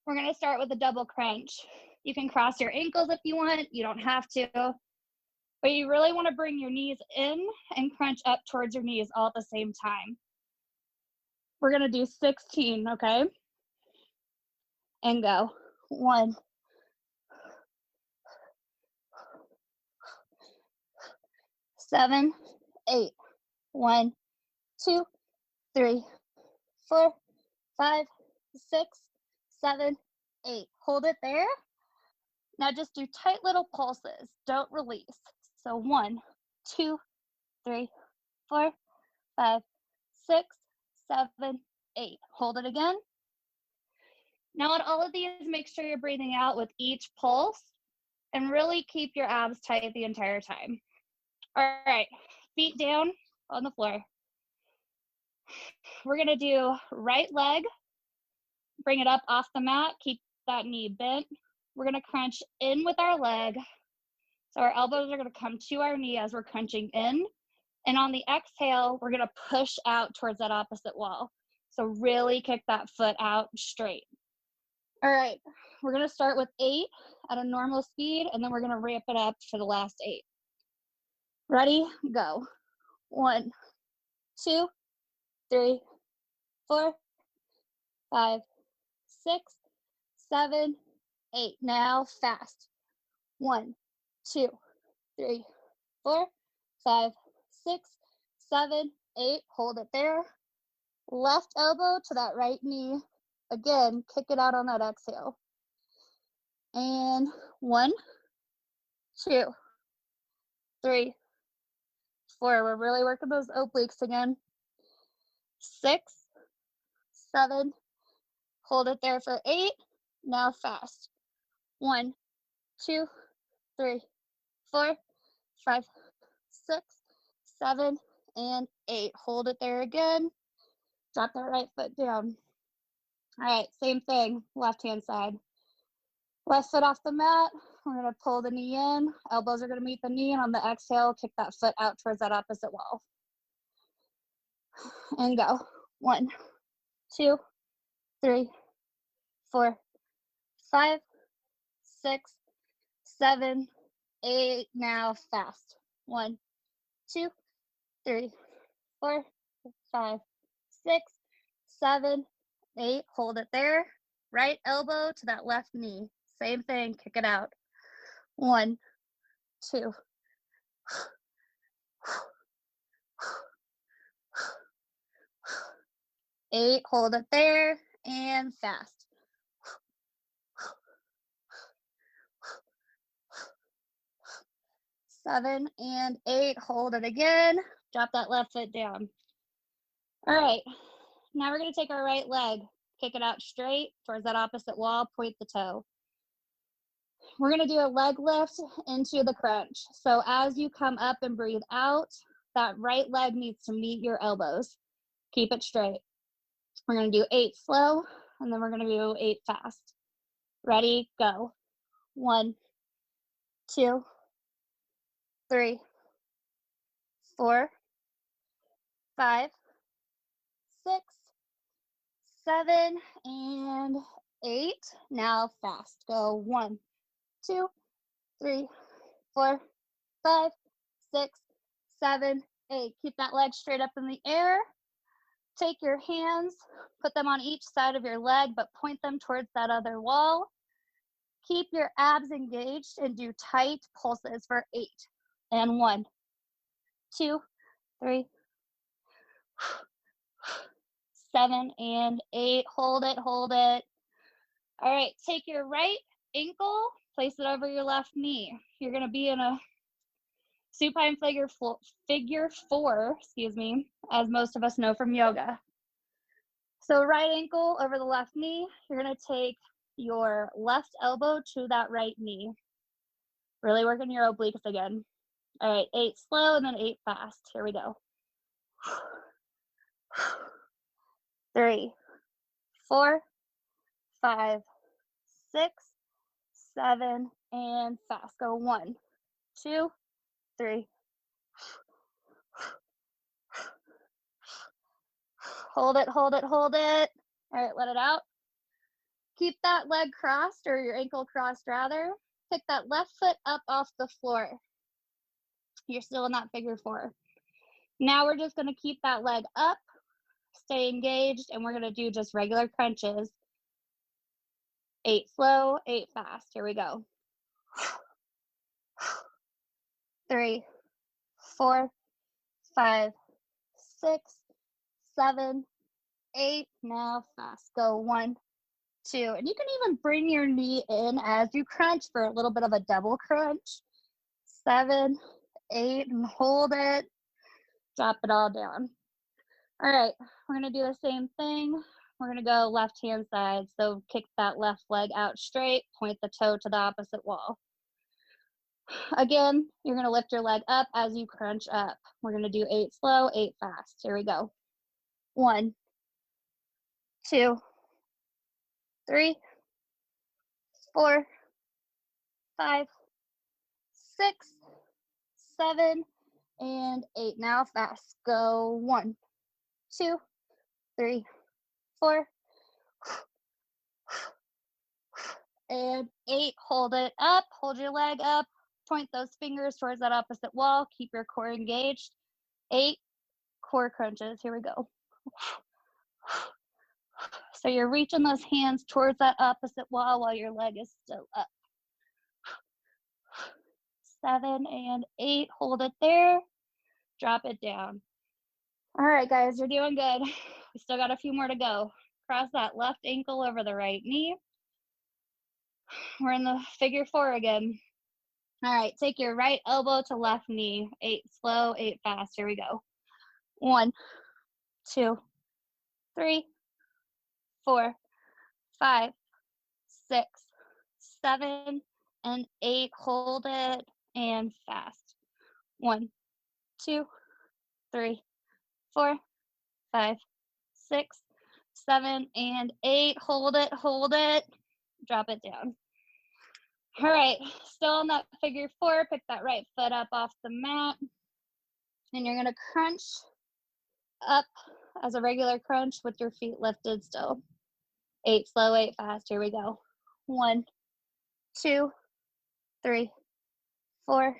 We're gonna start with a double crunch. You can cross your ankles if you want, you don't have to, but you really wanna bring your knees in and crunch up towards your knees all at the same time. We're gonna do 16, okay? And go. 1, 7, 8. 1, 2, 3, 4, 5, 6, 7, 8. Hold it there. Now just do tight little pulses. Don't release. So 1, 2, 3, 4, 5, 6, 7, 8. Hold it again. Now on all of these, make sure you're breathing out with each pulse and really keep your abs tight the entire time. All right, feet down on the floor. We're gonna do right leg, bring it up off the mat, keep that knee bent. We're gonna crunch in with our leg. So our elbows are gonna come to our knee as we're crunching in. And on the exhale, we're gonna push out towards that opposite wall. So really kick that foot out straight. All right, we're gonna start with 8 at a normal speed, and then we're gonna ramp it up for the last 8. Ready, go. 1, 2, 3, 4, 5, 6, 7, 8. Now fast. 1, 2, 3, 4, 5, 6, 7, 8. Hold it there. Left elbow to that right knee. Again, kick it out on that exhale. And 1, 2, 3, 4. We're really working those obliques again. 6, 7. Hold it there for 8. Now fast. 1, 2, 3, 4, 5, 6, 7, and 8. Hold it there again. Drop that right foot down. All right, same thing, left hand side. Left foot off the mat. We're gonna pull the knee in. Elbows are gonna meet the knee, and on the exhale, kick that foot out towards that opposite wall. And go. 1, 2, 3, 4, 5, 6, 7, 8. Now fast. 1, 2, 3, 4, 5, 6, 7, 8. Hold it there. Right elbow to that left knee. Same thing. Kick it out. 1, 2. 8. Hold it there and fast. 7 and 8. Hold it again. Drop that left foot down. All right. Now we're going to take our right leg, kick it out straight towards that opposite wall, point the toe. We're going to do a leg lift into the crunch. So as you come up and breathe out, that right leg needs to meet your elbows. Keep it straight. We're going to do 8 slow, and then we're going to do 8 fast. Ready, go. 1, 2, 3, 4, 5, 6, 7, and 8. Now fast. Go 1, 2, 3, 4, 5, 6, 7, 8. Keep that leg straight up in the air. Take your hands, put them on each side of your leg, but point them towards that other wall. Keep your abs engaged and do tight pulses for 8. And 1, 2, 3, 7, and 8. Hold it, hold it. All right, take your right ankle, place it over your left knee. You're going to be in a supine figure 4, as most of us know from yoga. So right ankle over the left knee, you're going to take your left elbow to that right knee. Really working your obliques again. All right, 8 slow and then 8 fast. Here we go. 3, 4, 5, 6, 7, and fast. Go 1, 2, 3. Hold it, hold it, hold it. All right, let it out. Keep that leg crossed, or your ankle crossed rather. Pick that left foot up off the floor. You're still in that figure 4. Now we're just going to keep that leg up, stay engaged, and we're going to do just regular crunches. 8 slow, 8 fast. Here we go. 3, 4, 5, 6, 7, 8. Now fast. Go 1, 2. And you can even bring your knee in as you crunch for a little bit of a double crunch. 7, 8, and hold it. Drop it all down. All right, we're going to do the same thing. We're going to go left hand side. So kick that left leg out straight, point the toe to the opposite wall. Again, you're going to lift your leg up as you crunch up. We're going to do 8 slow, 8 fast. Here we go. 1, 2, 3, 4, 5, 6, 7, and 8. Now fast. Go 1, 2, 3, 4, and 8. Hold it up. Hold your leg up. Point those fingers towards that opposite wall. Keep your core engaged. 8 core crunches. Here we go. So you're reaching those hands towards that opposite wall while your leg is still up. 7 and 8. Hold it there. Drop it down. All right, guys, you're doing good. We still got a few more to go. Cross that left ankle over the right knee. We're in the figure 4 again. All right, take your right elbow to left knee. 8 slow, 8 fast. Here we go. 1, 2, 3, 4, 5, 6, 7, and 8. Hold it and fast. 1, 2, 3, 4, 5, 6, 7, and 8. Hold it, hold it. Drop it down. All right, still in that figure 4. Pick that right foot up off the mat. And you're going to crunch up as a regular crunch with your feet lifted still. 8 slow, 8 fast. Here we go. 1, 2, 3, 4,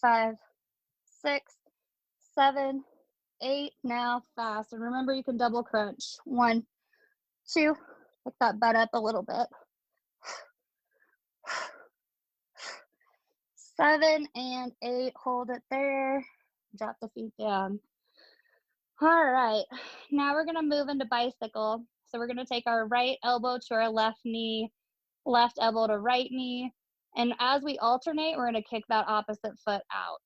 5, 6, 7, 8. Now fast. And remember, you can double crunch. 1, 2. Pick that butt up a little bit. 7 and 8. Hold it there. Drop the feet down. All right. Now we're going to move into bicycle. So we're going to take our right elbow to our left knee, left elbow to right knee. And as we alternate, we're going to kick that opposite foot out.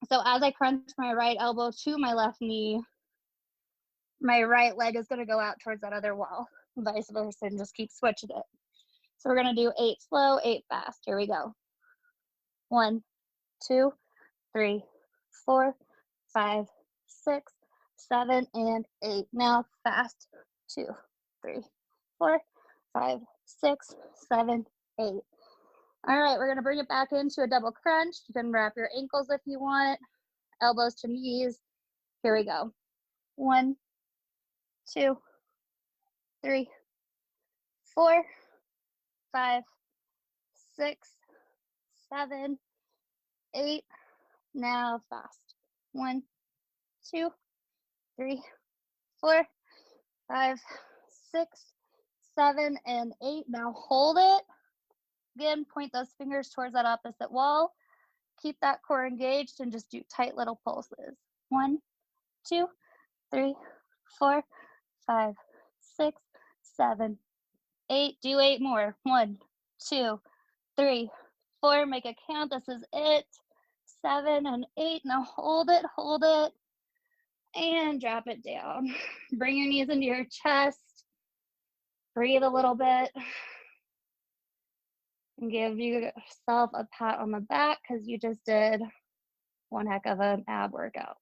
So as I crunch my right elbow to my left knee, my right leg is going to go out towards that other wall. Vice versa, and just keep switching it. So we're going to do 8 slow, 8 fast. Here we go. 1, 2, 3, 4, 5, 6, 7, and 8. Now fast. 2, 3, 4, 5, 6, 7, 8. All right, we're gonna bring it back into a double crunch. You can wrap your ankles if you want, elbows to knees. Here we go. 1, 2, 3, 4, 5, 6, 7, 8. Now fast. 1, 2, 3, 4, 5, 6, 7, and 8. Now hold it. Again, point those fingers towards that opposite wall. Keep that core engaged and just do tight little pulses. 1, 2, 3, 4, 5, 6, 7, 8. Do 8 more. 1, 2, 3, 4. Make a count. This is it. 7 and 8. Now hold it, and drop it down. Bring your knees into your chest. Breathe a little bit. And give yourself a pat on the back because you just did one heck of an ab workout.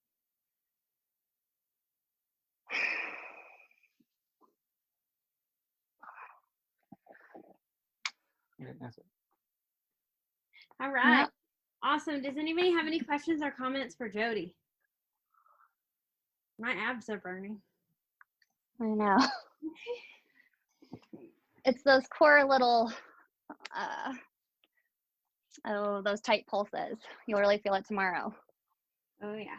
All right. Yep. Awesome. Does anybody have any questions or comments for Jody? My abs are burning. I know. It's those core little, those tight pulses. You'll really feel it tomorrow. Oh, yeah.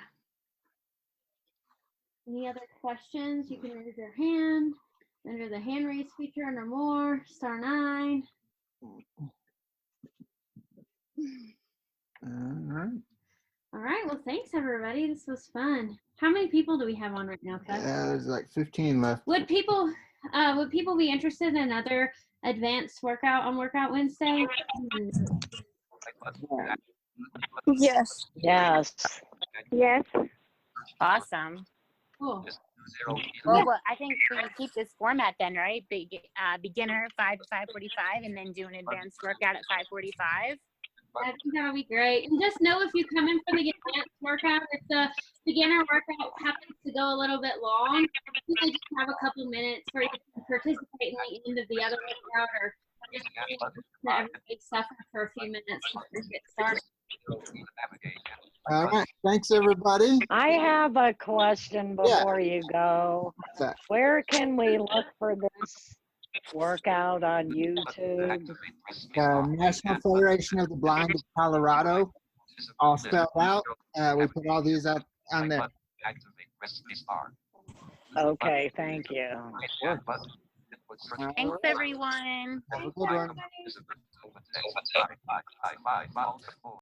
Any other questions? You can raise your hand under the hand raise feature under more, *9. All right. Well, thanks, everybody. This was fun. How many people do we have on right now, Gus? There's like 15 left. Would people be interested in another advanced workout on Workout Wednesday? Yes. Yes. Yes. Awesome. Cool. Well, I think we can keep this format then, right? Beginner 5 to 5:45, and then do an advanced workout at 5:45. I think that would be great. And just know if you come in for the advanced workout, if the beginner workout happens to go a little bit long, you can just have a couple minutes for you to participate in the end of the other workout, or just let everybody suffer for a few minutes before we get started. All right. Thanks, everybody. I have a question before you go. What's that? Where can we look for this workout on YouTube? National Federation of the Blind of Colorado, all spelled out. We put all these up on there. Okay, thank you. Thanks, everyone. Have a good one.